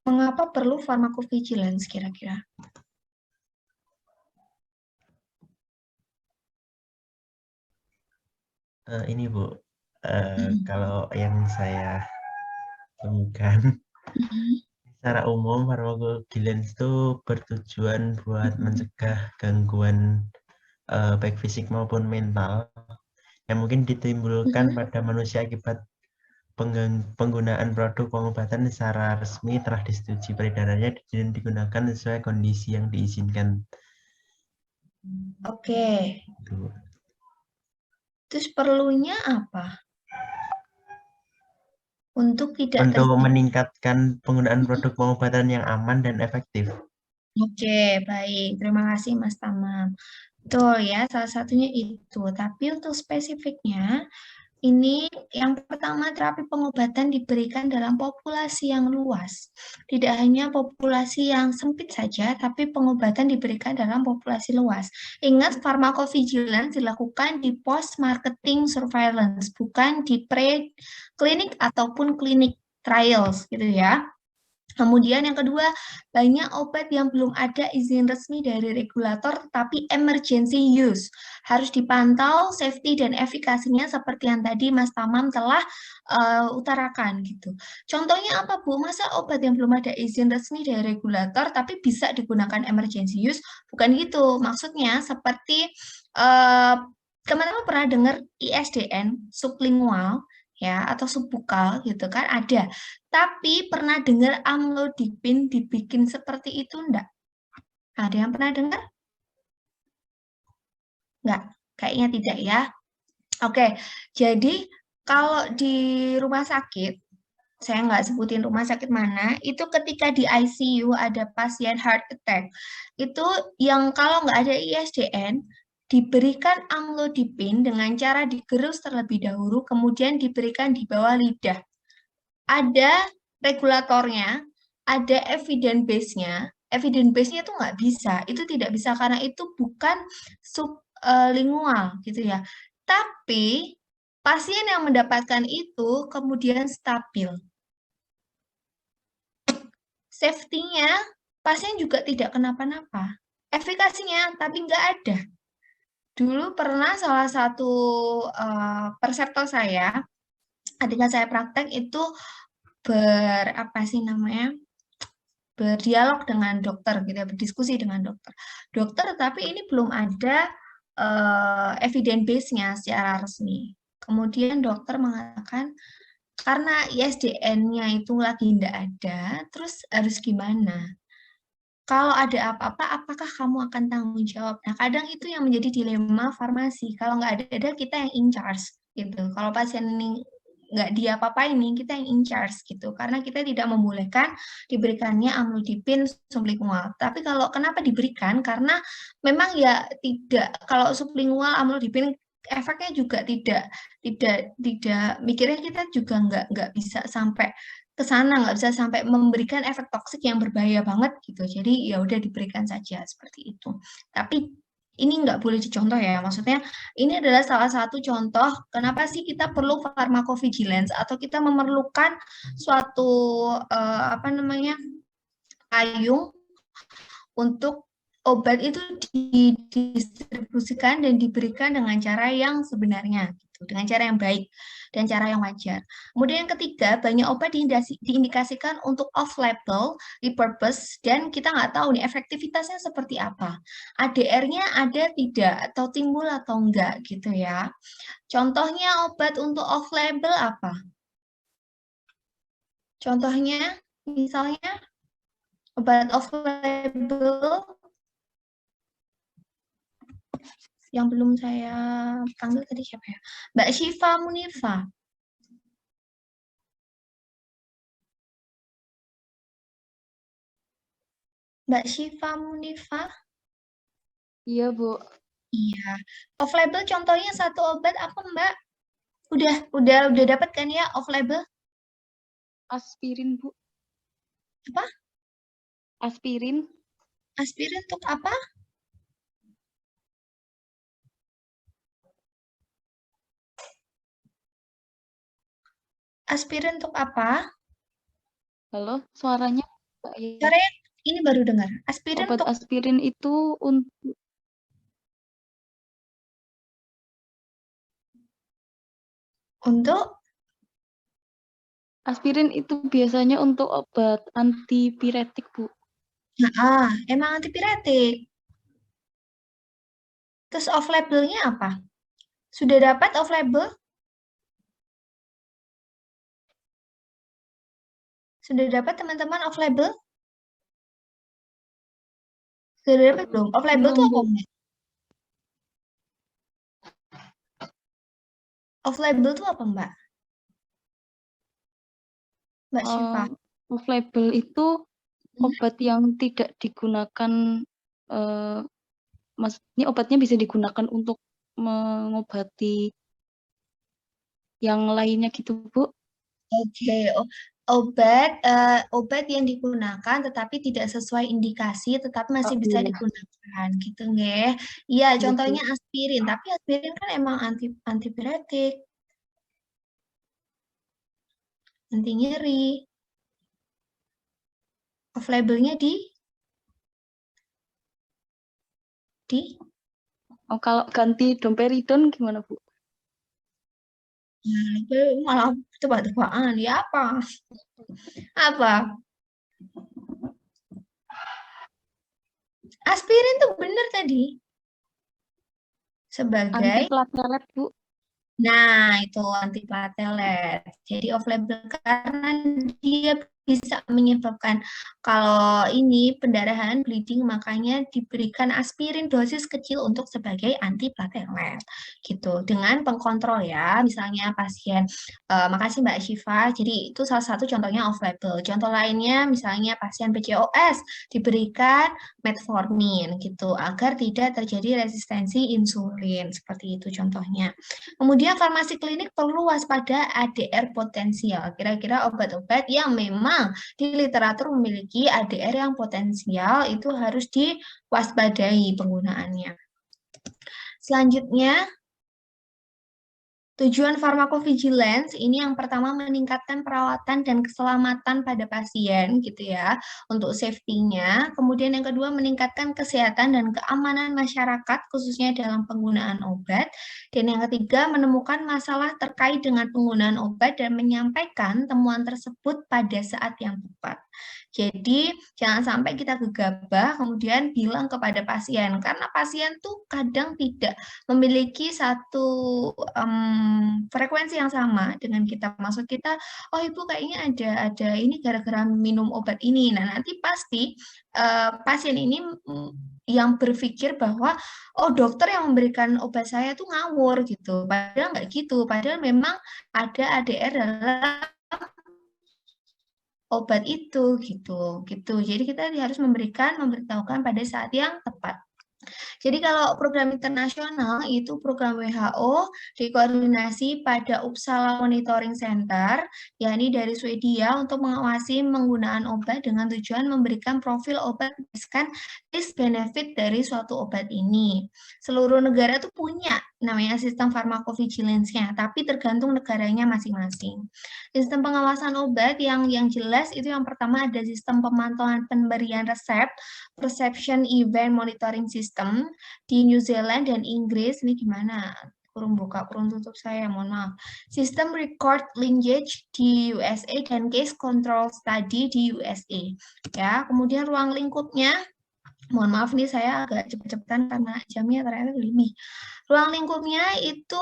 Mengapa perlu pharmacovigilance kira-kira? Ini Bu, kalau yang saya temukan, secara umum pharmacovigilance itu bertujuan buat mencegah gangguan baik fisik maupun mental yang mungkin ditimbulkan pada manusia akibat penggunaan produk pengobatan secara resmi telah disetujui peredarannya dan digunakan sesuai kondisi yang diizinkan. Oke. Gitu. Terus perlunya apa? Untuk tidak Untuk terjadi. meningkatkan penggunaan produk pengobatan yang aman dan efektif. Oke, baik. Terima kasih Mas Tamam. Betul ya, salah satunya itu. Tapi untuk spesifiknya, ini yang pertama terapi pengobatan diberikan dalam populasi yang luas. Tidak hanya populasi yang sempit saja, tapi pengobatan diberikan dalam populasi luas. Ingat, pharmacovigilance dilakukan di post-marketing surveillance, bukan di pre-klinik ataupun klinik trials gitu ya. Kemudian yang kedua, banyak obat yang belum ada izin resmi dari regulator tetapi emergency use. Harus dipantau safety dan efikasinya seperti yang tadi Mas Tamam telah utarakan gitu. Contohnya apa Bu? Masa obat yang belum ada izin resmi dari regulator tapi bisa digunakan emergency use? Bukan gitu. Maksudnya seperti teman-teman pernah dengar ISDN, sublingual ya atau subbukal gitu kan ada. Tapi pernah dengar amlodipin dibikin seperti itu enggak? Ada yang pernah dengar? Enggak, kayaknya tidak ya. Oke, jadi kalau di rumah sakit, saya nggak sebutin rumah sakit mana, itu ketika di ICU ada pasien heart attack, itu yang kalau nggak ada ISDN, diberikan amlodipin dengan cara digerus terlebih dahulu, kemudian diberikan di bawah lidah. Ada regulatornya, ada evidence base-nya. Evidence base-nya itu nggak bisa, itu tidak bisa karena itu bukan sublingual gitu ya. Tapi pasien yang mendapatkan itu kemudian stabil. Safety-nya pasien juga tidak kenapa-napa. Efikasinya tapi nggak ada. Dulu pernah salah satu perseptor saya, ketika saya praktek itu apa sih namanya, berdialog dengan dokter gitu ya, berdiskusi dengan dokter. Dokter, tapi ini belum ada evidence base-nya secara resmi. Kemudian dokter mengatakan karena ISDN-nya itu lagi tidak ada, terus harus gimana? Kalau ada apa-apa, apakah kamu akan tanggung jawab? Nah, kadang itu yang menjadi dilema farmasi. Kalau nggak ada kita yang in charge gitu. Kalau pasien ini nggak diapa-apain nih, kita yang in charge gitu. Karena kita tidak membolehkan diberikannya amlodipin sublingual. Tapi kalau kenapa diberikan? Karena memang ya tidak, kalau sublingual amlodipin efeknya juga tidak mikirnya kita juga nggak bisa sampai ke sana, nggak bisa sampai memberikan efek toksik yang berbahaya banget gitu. Jadi ya udah diberikan saja seperti itu. Tapi ini nggak boleh dicontoh ya. Maksudnya ini adalah salah satu contoh kenapa sih kita perlu pharmacovigilance atau kita memerlukan suatu apa namanya payung untuk obat itu didistribusikan dan diberikan dengan cara yang sebenarnya, gitu, dengan cara yang baik dan cara yang wajar. Kemudian yang ketiga, banyak obat diindikasikan untuk off-label, repurpose, dan kita nggak tahu nih efektivitasnya seperti apa. ADR-nya ada tidak, atau timbul atau enggak gitu ya. Contohnya obat untuk off-label apa? Contohnya, misalnya obat off-label yang belum saya panggil tadi siapa ya? Mbak Syifa Munifa. Mbak Syifa Munifa. Iya, Bu. Iya. Off-label contohnya satu obat apa, Mbak? Udah dapat kan ya off-label? Aspirin, Bu. Apa? Aspirin. Aspirin untuk apa? Aspirin untuk apa? Halo, suaranya Mbak ya. Caranya ini baru dengar. Aspirin Obat untuk aspirin itu untuk aspirin itu biasanya untuk obat antipiretik, Bu. emang antipiretik. Terus off-labelnya apa? Sudah dapat off-label? Sudah dapat teman-teman off-label? Sudah dapat belum? Off-label Belum, itu apa, Bu. Mbak? Off-label itu apa, Mbak? Mbak Syifa. Off-label itu obat yang tidak digunakan, maksudnya obatnya bisa digunakan untuk mengobati yang lainnya gitu, Bu. Oke, obat yang digunakan tetapi tidak sesuai indikasi, tetapi masih bisa Iya, digunakan, gitu nggih. Iya, betul. contohnya aspirin, tapi aspirin kan emang antipiretik, anti nyeri. Off-labelnya di Oh, kalau ganti domperidon gimana, Bu? Nah, itu malah tebak-tebakan. Ya apa? Apa? Aspirin tuh bener tadi. Sebagai, Antiplatelet, Bu. nah itu antiplatelet. Jadi off-label karena dia bisa menyebabkan kalau ini pendarahan bleeding, makanya diberikan aspirin dosis kecil untuk sebagai antiplatelet gitu dengan pengkontrol ya, misalnya pasien makasih Mbak Syifa, jadi itu salah satu contohnya off-label. Contoh lainnya misalnya pasien PCOS diberikan metformin gitu agar tidak terjadi resistensi insulin, seperti itu contohnya. Kemudian farmasi klinik perlu waspada ADR potensial, kira-kira obat-obat yang memang di literatur memiliki ADR yang potensial itu harus diwaspadai penggunaannya. Selanjutnya, tujuan pharmacovigilance ini yang pertama meningkatkan perawatan dan keselamatan pada pasien gitu ya untuk safety-nya. Kemudian yang kedua meningkatkan kesehatan dan keamanan masyarakat khususnya dalam penggunaan obat. Dan yang ketiga menemukan masalah terkait dengan penggunaan obat dan menyampaikan temuan tersebut pada saat yang tepat. Jadi jangan sampai kita gegabah kemudian bilang kepada pasien karena pasien tuh kadang tidak memiliki satu frekuensi yang sama dengan kita. Maksud kita, oh ibu kayaknya ada ini gara-gara minum obat ini. Nah nanti pasti pasien ini yang berpikir bahwa oh dokter yang memberikan obat saya tuh ngawur gitu. Padahal nggak gitu. Padahal memang ada ADR dalam obat itu gitu. Jadi kita harus memberitahukan pada saat yang tepat. Jadi kalau program internasional itu program WHO dikoordinasi pada Uppsala Monitoring Center, yakni dari Swedia untuk mengawasi penggunaan obat dengan tujuan memberikan profil obat berdasarkan risk benefit dari suatu obat ini. Seluruh negara itu punya namanya sistem pharmacovigilance-nya, tapi tergantung negaranya masing-masing. Sistem pengawasan obat yang jelas itu yang pertama ada sistem pemantauan pemberian resep, Perception Event Monitoring System di New Zealand dan Inggris. Ini gimana? Kurung buka, kurung tutup saya, mohon maaf. Sistem Record Linkage di USA dan Case Control Study di USA. Ya, kemudian ruang lingkupnya, mohon maaf nih saya agak cepet-cepetan karena jamnya ternyata lebih. Ruang lingkupnya itu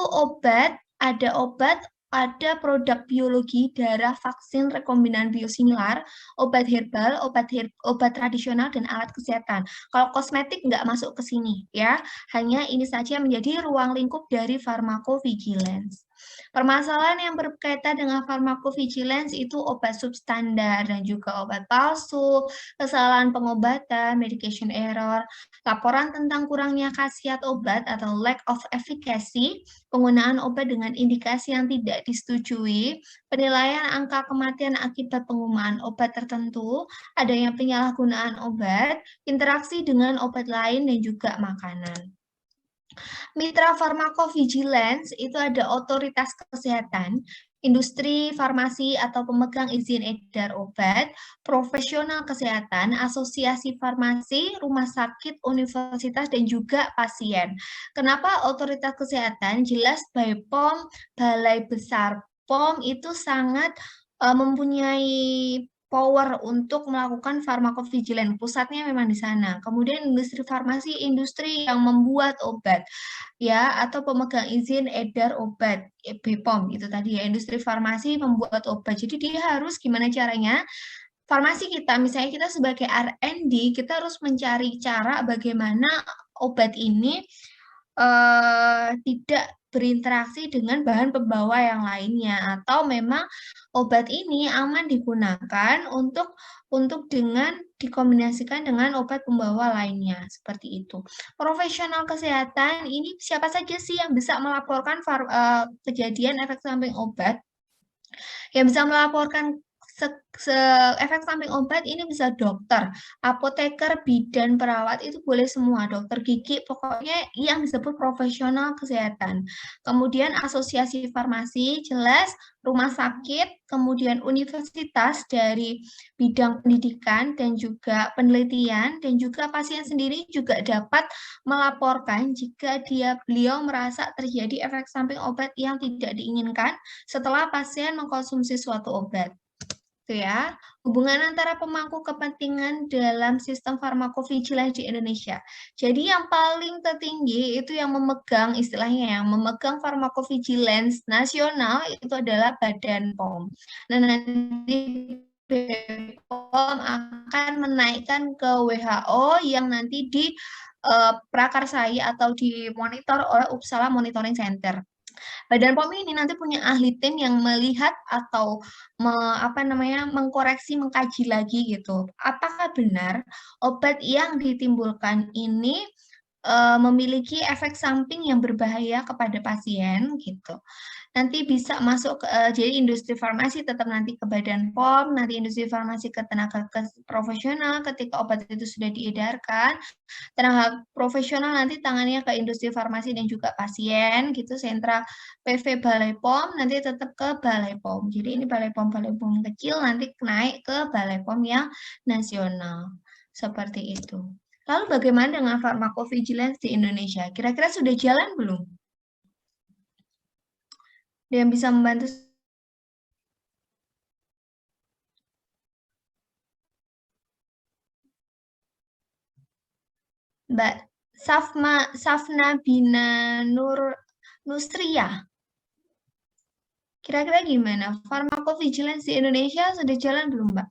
ada produk biologi, darah, vaksin, rekombinan biosimilar, obat herbal, obat tradisional, dan alat kesehatan. Kalau kosmetik nggak masuk ke sini, ya. Hanya ini saja menjadi ruang lingkup dari pharmacovigilance. Permasalahan yang berkaitan dengan pharmacovigilance itu obat substandar dan juga obat palsu, kesalahan pengobatan, medication error, laporan tentang kurangnya khasiat obat atau lack of efficacy, penggunaan obat dengan indikasi yang tidak disetujui, penilaian angka kematian akibat penggunaan obat tertentu, adanya penyalahgunaan obat, interaksi dengan obat lain, dan juga makanan. Mitra Pharmacovigilance itu ada otoritas kesehatan, industri farmasi atau pemegang izin edar obat, profesional kesehatan, asosiasi farmasi, rumah sakit, universitas, dan juga pasien. Kenapa otoritas kesehatan? Jelas BPOM, Balai Besar POM itu sangat mempunyai power untuk melakukan pharmacovigilance. Pusatnya memang di sana. Kemudian industri farmasi, industri yang membuat obat, ya, atau pemegang izin edar obat, BPOM itu tadi ya, industri farmasi membuat obat. Jadi dia harus gimana caranya? Farmasi kita, misalnya kita sebagai R&D, kita harus mencari cara bagaimana obat ini tidak berinteraksi dengan bahan pembawa yang lainnya, atau memang obat ini aman digunakan untuk dengan dikombinasikan dengan obat pembawa lainnya, seperti itu. Profesional kesehatan ini siapa saja sih yang bisa melaporkan kejadian efek samping obat? Yang bisa melaporkan efek samping obat ini bisa dokter, apoteker, bidan, perawat, itu boleh semua, dokter gigi, pokoknya yang disebut profesional kesehatan. Kemudian asosiasi farmasi, jelas, rumah sakit, kemudian universitas dari bidang pendidikan dan juga penelitian, dan juga pasien sendiri juga dapat melaporkan jika beliau merasa terjadi efek samping obat yang tidak diinginkan setelah pasien mengkonsumsi suatu obat. Itu ya, hubungan antara pemangku kepentingan dalam sistem pharmacovigilance di Indonesia. Jadi yang paling tertinggi itu yang memegang, istilahnya yang memegang pharmacovigilance nasional itu adalah Badan POM. Nah, nanti BPOM akan menaikkan ke WHO yang nanti diprakarsai atau dimonitor oleh Uppsala Monitoring Center. Badan POM ini nanti punya ahli tim yang melihat atau mengkoreksi, mengkaji lagi gitu. Apakah benar obat yang ditimbulkan ini memiliki efek samping yang berbahaya kepada pasien gitu. Nanti bisa masuk jadi industri farmasi tetap nanti ke Badan POM, nanti industri farmasi ke tenaga profesional ketika obat itu sudah diedarkan, tenaga profesional nanti tangannya ke industri farmasi dan juga pasien gitu, sentra PV Balai POM nanti tetap ke Balai POM. Jadi ini Balai POM kecil nanti naik ke Balai POM yang nasional. Seperti itu. Lalu bagaimana dengan pharmacovigilance di Indonesia? Kira-kira sudah jalan belum? Ada yang bisa membantu? Mbak Safna Bina Nustria. Kira-kira gimana? Pharmacovigilance di Indonesia sudah jalan belum, Mbak?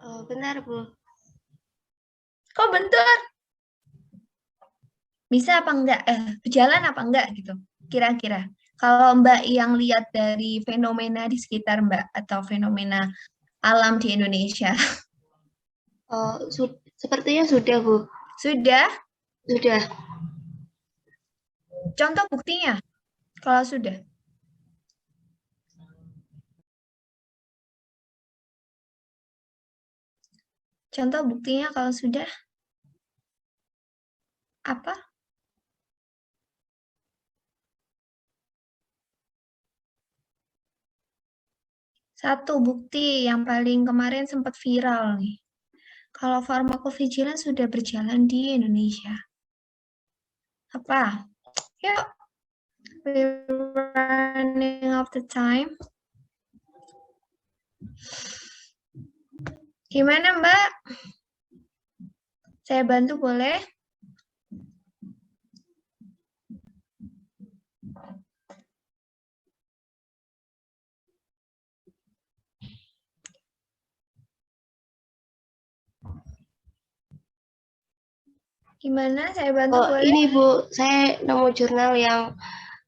Oh, benar, Bu. Kok bentar? Bisa apa enggak? Berjalan apa enggak gitu? Kira-kira. Kalau Mbak yang lihat dari fenomena di sekitar Mbak atau fenomena alam di Indonesia. Oh, sepertinya sudah, Bu. Sudah? Sudah. Contoh buktinya, kalau sudah. Contoh buktinya kalau sudah. Apa? Satu bukti yang paling kemarin sempat viral nih. Kalau pharmacovigilance sudah berjalan di Indonesia. Apa? Yuk. We're running out of time. Gimana, Mbak? Saya bantu boleh? Gimana? Saya bantu boleh? Ini, Bu, saya nemu jurnal yang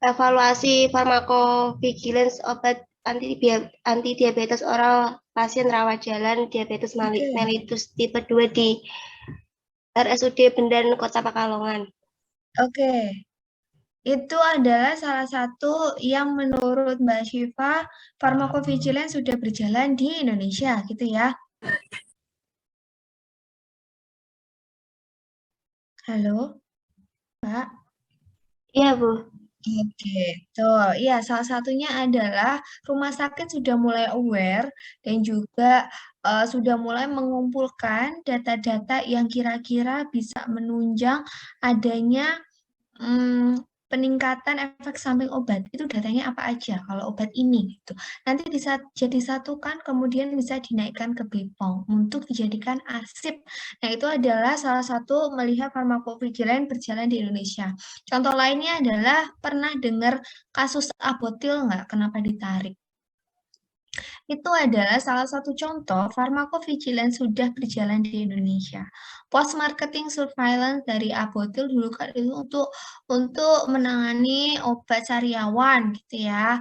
evaluasi farmakovigilance obat anti diabetes oral pasien rawat jalan diabetes mellitus tipe 2 di RSUD Bendan Kota Pekalongan. Oke. Itu adalah salah satu yang menurut Mbak Syifa, farmakovigilance sudah berjalan di Indonesia, gitu ya. Halo, Pak? Iya, Bu. Oke, tuh, ya salah satunya adalah rumah sakit sudah mulai aware dan juga sudah mulai mengumpulkan data-data yang kira-kira bisa menunjang adanya peningkatan efek samping obat. Itu datanya apa aja kalau obat ini gitu. Nanti bisa jadi satukan kemudian bisa dinaikkan ke BPOM untuk dijadikan arsip. Nah, itu adalah salah satu melihat farmakovigilance berjalan di Indonesia. Contoh lainnya adalah pernah dengar kasus Abotil nggak? Kenapa ditarik? Itu adalah salah satu contoh farmakovigilance sudah berjalan di Indonesia. Post marketing surveillance dari Abotil dulu kan itu untuk menangani obat sariawan gitu ya,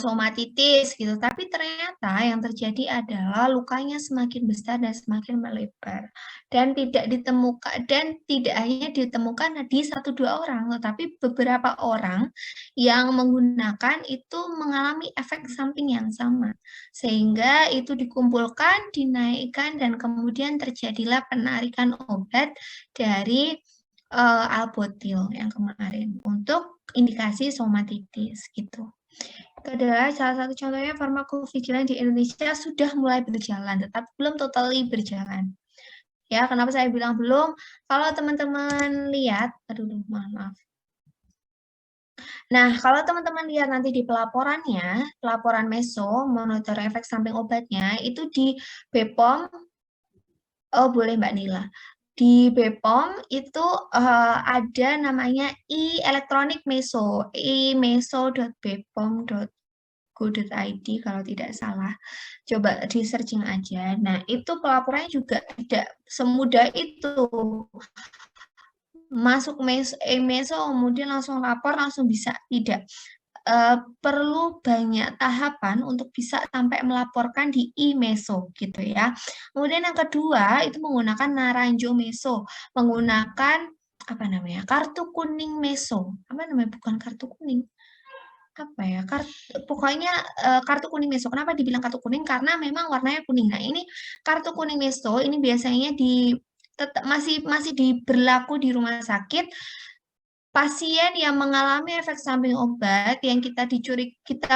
somatitis gitu. Tapi ternyata yang terjadi adalah lukanya semakin besar dan semakin melebar dan tidak ditemukan dan tidak hanya ditemukan di 1-2 orang, tetapi beberapa orang yang menggunakan itu mengalami efek samping yang sama. Sehingga itu dikumpulkan, dinaikkan, dan kemudian terjadilah penarikan obat dari Albotil yang kemarin untuk indikasi somatitis gitu. Itu adalah salah satu contohnya farmakovigilance di Indonesia sudah mulai berjalan, tetapi belum totally berjalan. Ya, kenapa saya bilang belum? Kalau teman-teman lihat, aduh, maaf. Nah, kalau teman-teman lihat nanti di pelaporannya, pelaporan meso, monitor efek samping obatnya, itu di BPOM, oh boleh Mbak Nila, di BPOM itu ada namanya e-elektronik meso, e-meso.bpom.go.id kalau tidak salah. Coba di searching aja. Nah, itu pelaporannya juga tidak semudah itu. Masuk meso, kemudian langsung lapor, langsung bisa. Tidak. Perlu banyak tahapan untuk bisa sampai melaporkan di e-meso gitu ya. Kemudian yang kedua itu menggunakan Naranjo Meso, menggunakan apa namanya? Kartu kuning meso. Apa namanya? Bukan kartu kuning. Apa ya? Pokoknya kartu kuning meso. Kenapa dibilang kartu kuning? Karena memang warnanya kuning. Nah, ini kartu kuning meso ini biasanya masih berlaku di rumah sakit. Pasien yang mengalami efek samping obat yang kita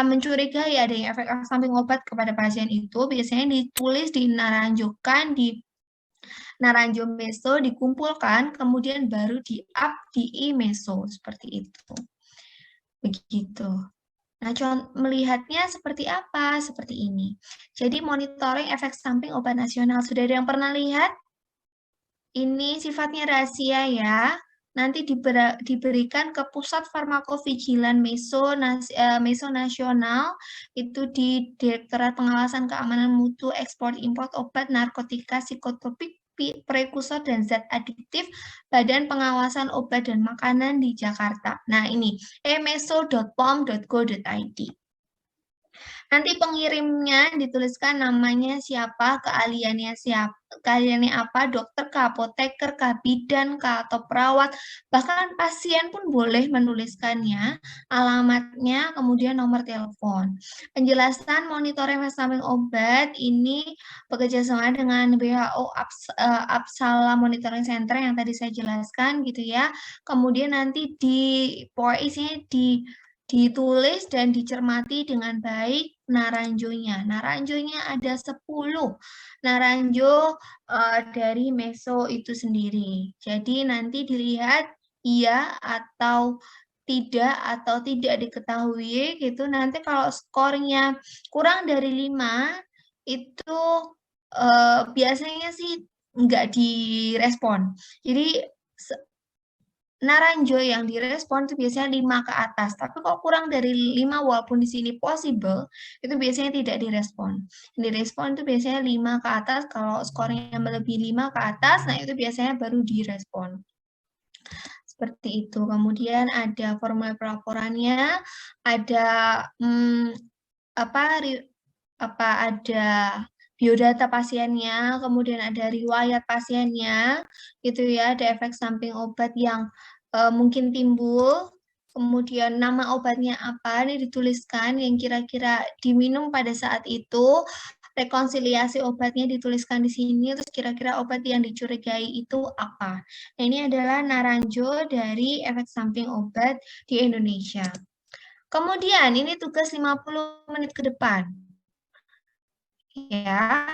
mencurigai adanya efek samping obat kepada pasien itu biasanya ditulis, dinaranjokan di Naranjo Meso, dikumpulkan, kemudian baru di-up di e-meso seperti itu. Begitu. Nah, melihatnya seperti apa? Seperti ini. Jadi monitoring efek samping obat nasional. Sudah ada yang pernah lihat? Ini sifatnya rahasia ya. Nanti diberikan ke Pusat Farmakovigilan Meso Nasional, itu di Direktorat Pengawasan Keamanan Mutu Ekspor Impor Obat Narkotika Psikotropik Prekursor dan Zat Adiktif Badan Pengawasan Obat dan Makanan di Jakarta. Nah, ini emeso.pom.go.id. Nanti pengirimnya dituliskan namanya siapa, keahliannya apa, dokter, apoteker, bidan, atau perawat, bahkan pasien pun boleh menuliskannya, alamatnya, kemudian nomor telepon. Penjelasan monitoring efek samping obat ini bekerjasama dengan WHO Apsala Monitoring Center yang tadi saya jelaskan gitu ya. Kemudian nanti isinya ditulis dan dicermati dengan baik naranjonya. Naranjonya ada 10 naranjo dari meso itu sendiri. Jadi nanti dilihat iya atau tidak diketahui gitu. Nanti kalau skornya kurang dari 5 itu biasanya sih nggak direspon. Jadi naranjo yang direspon itu biasanya 5 ke atas. Tapi kalau kurang dari 5 walaupun di sini possible, itu biasanya tidak direspon. Yang direspon itu biasanya 5 ke atas. Kalau skornya melebihi 5 ke atas, nah itu biasanya baru direspon. Seperti itu. Kemudian ada formulir pelaporannya, ada ada biodata pasiennya, kemudian ada riwayat pasiennya, gitu ya. Ada efek samping obat yang mungkin timbul, kemudian nama obatnya apa, ini dituliskan yang kira-kira diminum pada saat itu, rekonsiliasi obatnya dituliskan di sini, terus kira-kira obat yang dicurigai itu apa. Nah, ini adalah naranjo dari efek samping obat di Indonesia. Kemudian ini tugas 50 menit ke depan. Ya,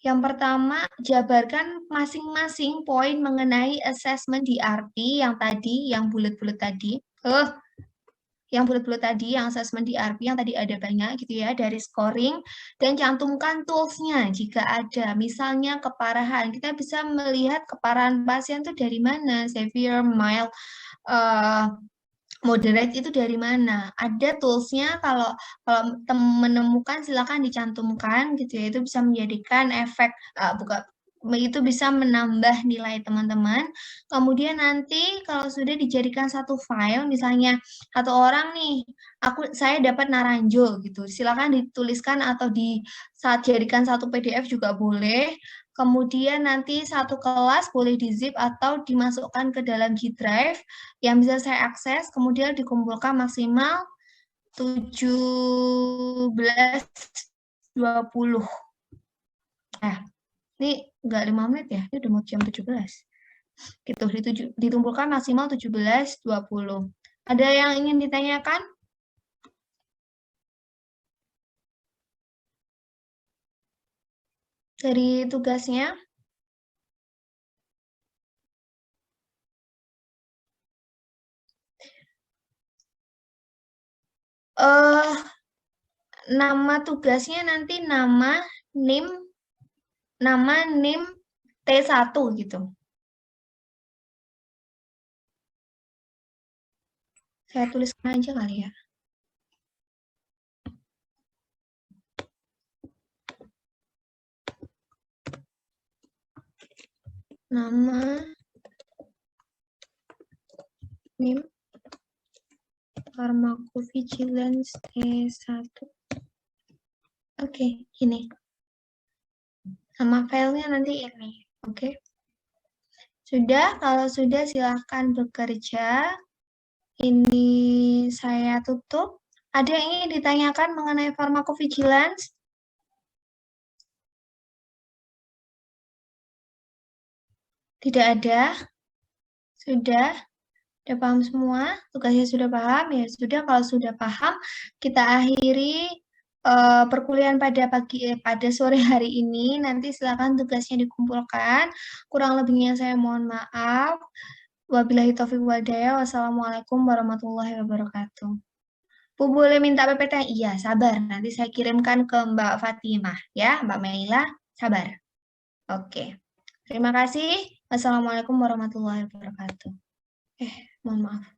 yang pertama, jabarkan masing-masing poin mengenai assessment DRP yang tadi, yang bulat-bulat tadi. Yang bulat-bulat tadi, yang assessment DRP yang tadi ada banyak gitu ya, dari scoring, dan cantumkan tools-nya jika ada. Misalnya keparahan, kita bisa melihat keparahan pasien itu dari mana, severe, mild, moderate itu dari mana. Ada tools-nya, kalau menemukan silakan dicantumkan gitu ya, itu bisa menjadikan efek, itu bisa menambah nilai teman-teman. Kemudian nanti kalau sudah dijadikan satu file, misalnya satu orang nih, saya dapat naranjo gitu, silakan dituliskan atau saat jadikan satu PDF juga boleh. Kemudian nanti satu kelas boleh di-zip atau dimasukkan ke dalam G Drive yang bisa saya akses, kemudian dikumpulkan maksimal 17.20. Ini nggak 5 menit ya, ini udah mau jam 17. Gitu, ditumpulkan maksimal 17.20. Ada yang ingin ditanyakan? Dari tugasnya? Nama tugasnya nanti nama NIM T1 gitu. Saya tuliskan aja kali ya. Nama NIM Pharmacovigilance T1. Oke, gini. Nama filenya nanti ini. Oke. Sudah, kalau sudah silahkan bekerja. Ini saya tutup. Ada yang ingin ditanyakan mengenai pharmacovigilance? Tidak ada? Sudah? Sudah paham semua? Tugasnya sudah paham? Ya sudah, kalau sudah paham, kita akhiri perkuliahan pada sore hari ini. Nanti silakan tugasnya dikumpulkan. Kurang lebihnya saya mohon maaf. Wabillahi taufiq wal hidayah. Wassalamualaikum warahmatullahi wabarakatuh. Bu, boleh minta PPT? Iya, sabar. Nanti saya kirimkan ke Mbak Fatimah. Ya, Mbak Maila, sabar. Oke. Terima kasih. Wassalamualaikum warahmatullahi wabarakatuh. Mohon maaf.